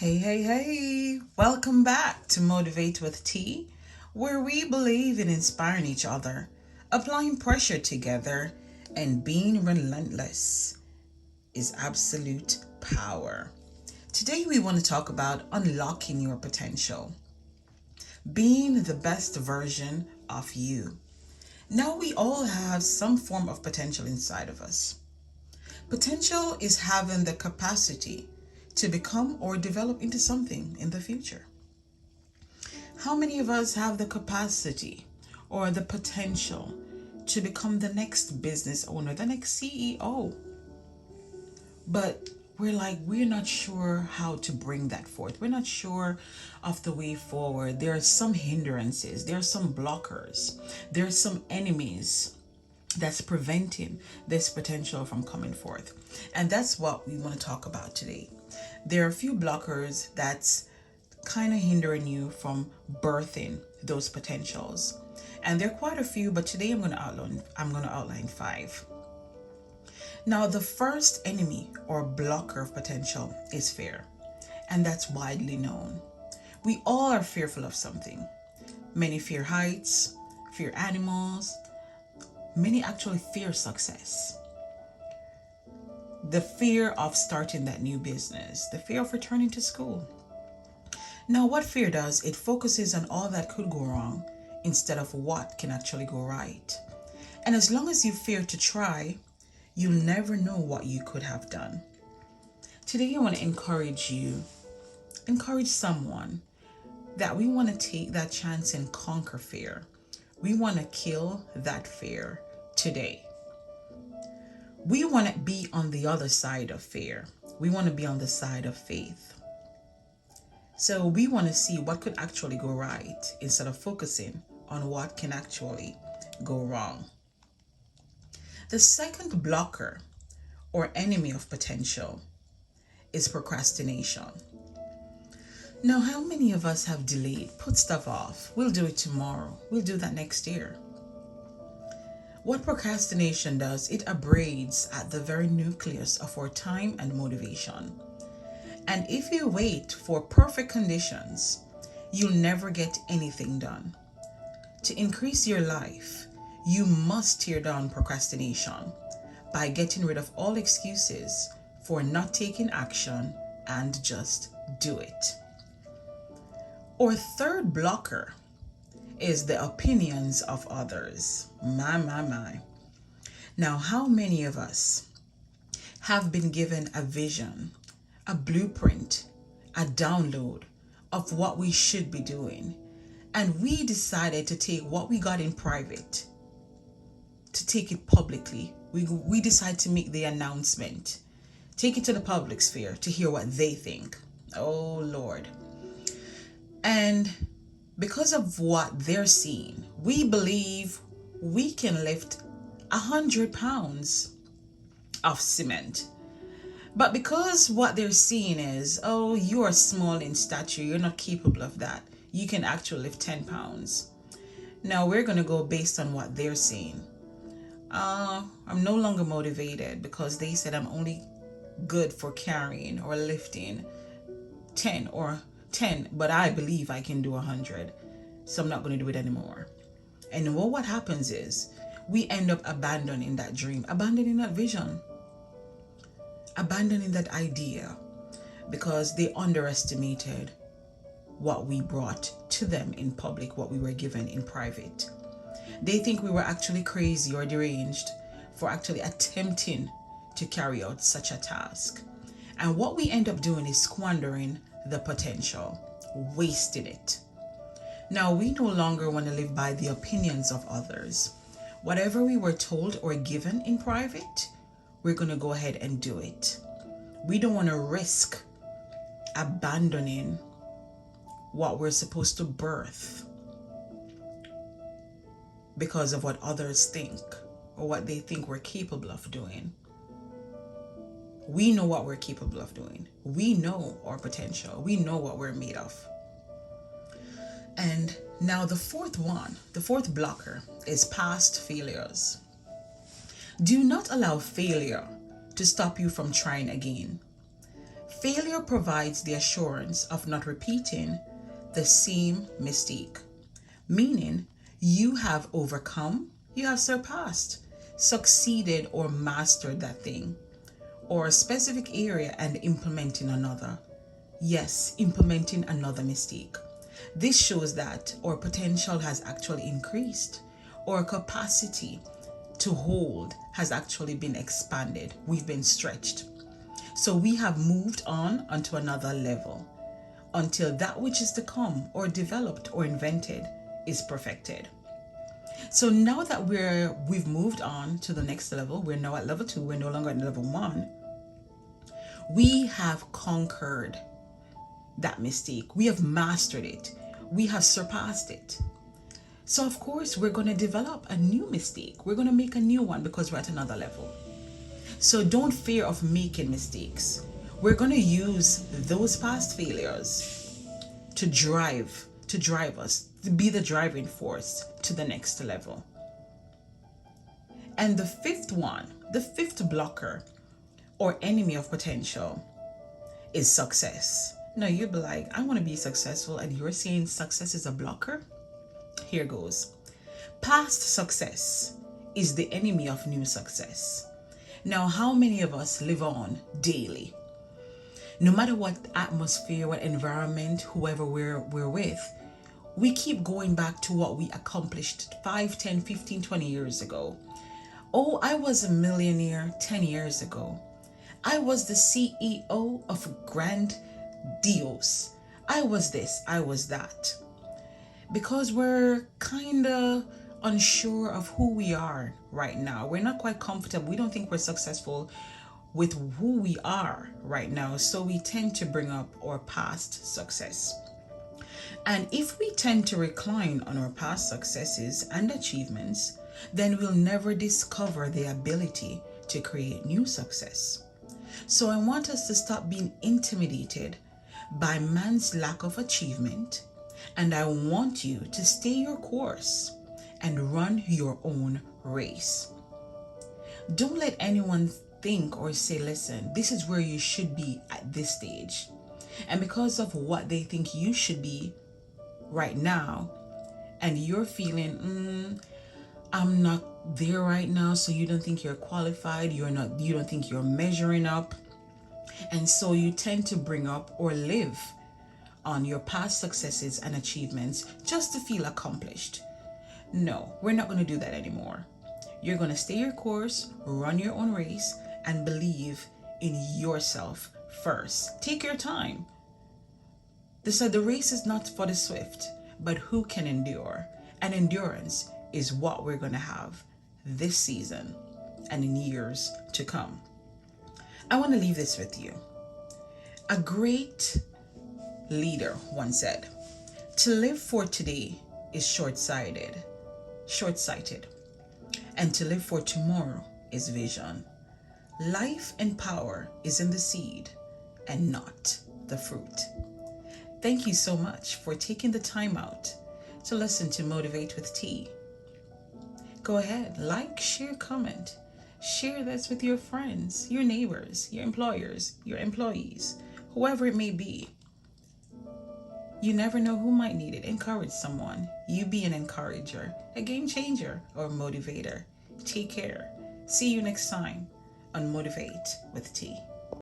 Hey. Welcome back to Motivate with T, where we believe in inspiring each other, applying pressure together, and being relentless is absolute power. Today, we want to talk about unlocking your potential, being the best version of you. Now, we all have some form of potential inside of us. Potential is having the capacity to become or develop into something in the future. How many of us have the capacity or the potential to become the next business owner, the next CEO? But we're not sure how to bring that forth. We're not sure of the way forward. There are some hindrances, there are some blockers, there are some enemies that's preventing this potential from coming forth. And that's what we want to talk about today. There are a few blockers that's kind of hindering you from birthing those potentials. And there are quite a few, but today I'm going to outline 5. Now, the first enemy or blocker of potential is fear, and that's widely known. We all are fearful of something. Many fear heights, fear animals, many actually fear success. The fear of starting that new business, the fear of returning to school. Now, what fear does, it focuses on all that could go wrong instead of what can actually go right. And as long as you fear to try, you'll never know what you could have done. Today, I want to encourage someone that we want to take that chance and conquer fear. We want to kill that fear today. We want to be on the other side of fear. We want to be on the side of faith. So we want to see what could actually go right instead of focusing on what can actually go wrong. The second blocker or enemy of potential is procrastination. Now, how many of us have delayed, put stuff off? We'll do it tomorrow. We'll do that next year. What procrastination does, it abrades at the very nucleus of our time and motivation. And if you wait for perfect conditions, you'll never get anything done. To increase your life, you must tear down procrastination by getting rid of all excuses for not taking action and just do it. Our third blocker is the opinions of others. My. Now, how many of us have been given a vision, a blueprint, a download of what we should be doing, and we decided to take what we got in private, to take it publicly? We decide to make the announcement, take it to the public sphere to hear what they think. Oh Lord. And because of what they're seeing, we believe we can lift 100 pounds of cement. But because what they're seeing is, oh, you are small in stature, you're not capable of that. You can actually lift 10 pounds. Now we're going to go based on what they're seeing. I'm no longer motivated because they said I'm only good for carrying or lifting 10, but I believe I can do 100. So I'm not going to do it anymore. And what happens is we end up abandoning that dream, abandoning that vision, abandoning that idea because they underestimated what we brought to them in public, what we were given in private. They think we were actually crazy or deranged for actually attempting to carry out such a task. And what we end up doing is squandering the potential, wasting it. Now, we no longer want to live by the opinions of others. Whatever we were told or given in private, we're going to go ahead and do it. We don't want to risk abandoning what we're supposed to birth because of what others think or what they think we're capable of doing. We know what we're capable of doing. We know our potential. We know what we're made of. And now the fourth blocker is past failures. Do not allow failure to stop you from trying again. Failure provides the assurance of not repeating the same mistake, meaning you have overcome, you have surpassed, succeeded, or mastered that thing or a specific area and implementing another. Yes, implementing another mistake. This shows that our potential has actually increased. Our capacity to hold has actually been expanded. We've been stretched. So we have moved on onto another level until that which is to come or developed or invented is perfected. So now that we've moved on to the next level, we're now at level 2, we're no longer at level 1. We have conquered that mistake. We have mastered it. We have surpassed it. So of course, we're going to develop a new mistake. We're going to make a new one because we're at another level. So don't fear of making mistakes. We're going to use those past failures to drive us, to be the driving force to the next level. And the fifth blocker or enemy of potential is success. Now you'll be like, I want to be successful, and you're saying success is a blocker? Here goes. Past success is the enemy of new success. Now, how many of us live on daily? No matter what atmosphere, what environment, whoever we're with, we keep going back to what we accomplished 5, 10, 15, 20 years ago. Oh, I was a millionaire 10 years ago. I was the CEO of Grandiose. I was this, I was that. Because we're kind of unsure of who we are right now. We're not quite comfortable. We don't think we're successful with who we are right now. So we tend to bring up our past success. And if we tend to recline on our past successes and achievements, then we'll never discover the ability to create new success. So I want us to stop being intimidated by man's lack of achievement, and I want you to stay your course and run your own race. Don't let anyone think or say, listen, this is where you should be at this stage. And because of what they think you should be right now, and you're feeling, I'm not there right now, so you don't think you're qualified, you don't think you're measuring up. And so you tend to bring up or live on your past successes and achievements just to feel accomplished. No, we're not going to do that anymore. You're going to stay your course, run your own race, and believe in yourself first. Take your time. The race is not for the swift, but who can endure. And endurance is what we're going to have this season and in years to come. I want to leave this with you. A great leader once said, to live for today is short-sighted, and to live for tomorrow is vision. Life and power is in the seed and not the fruit. Thank you so much for taking the time out to listen to Motivate with T. Go ahead, like, share, comment. Share this with your friends, your neighbors, your employers, your employees, whoever it may be. You never know who might need it. Encourage someone. You be an encourager, a game changer, or a motivator. Take care. See you next time on Motivate with T.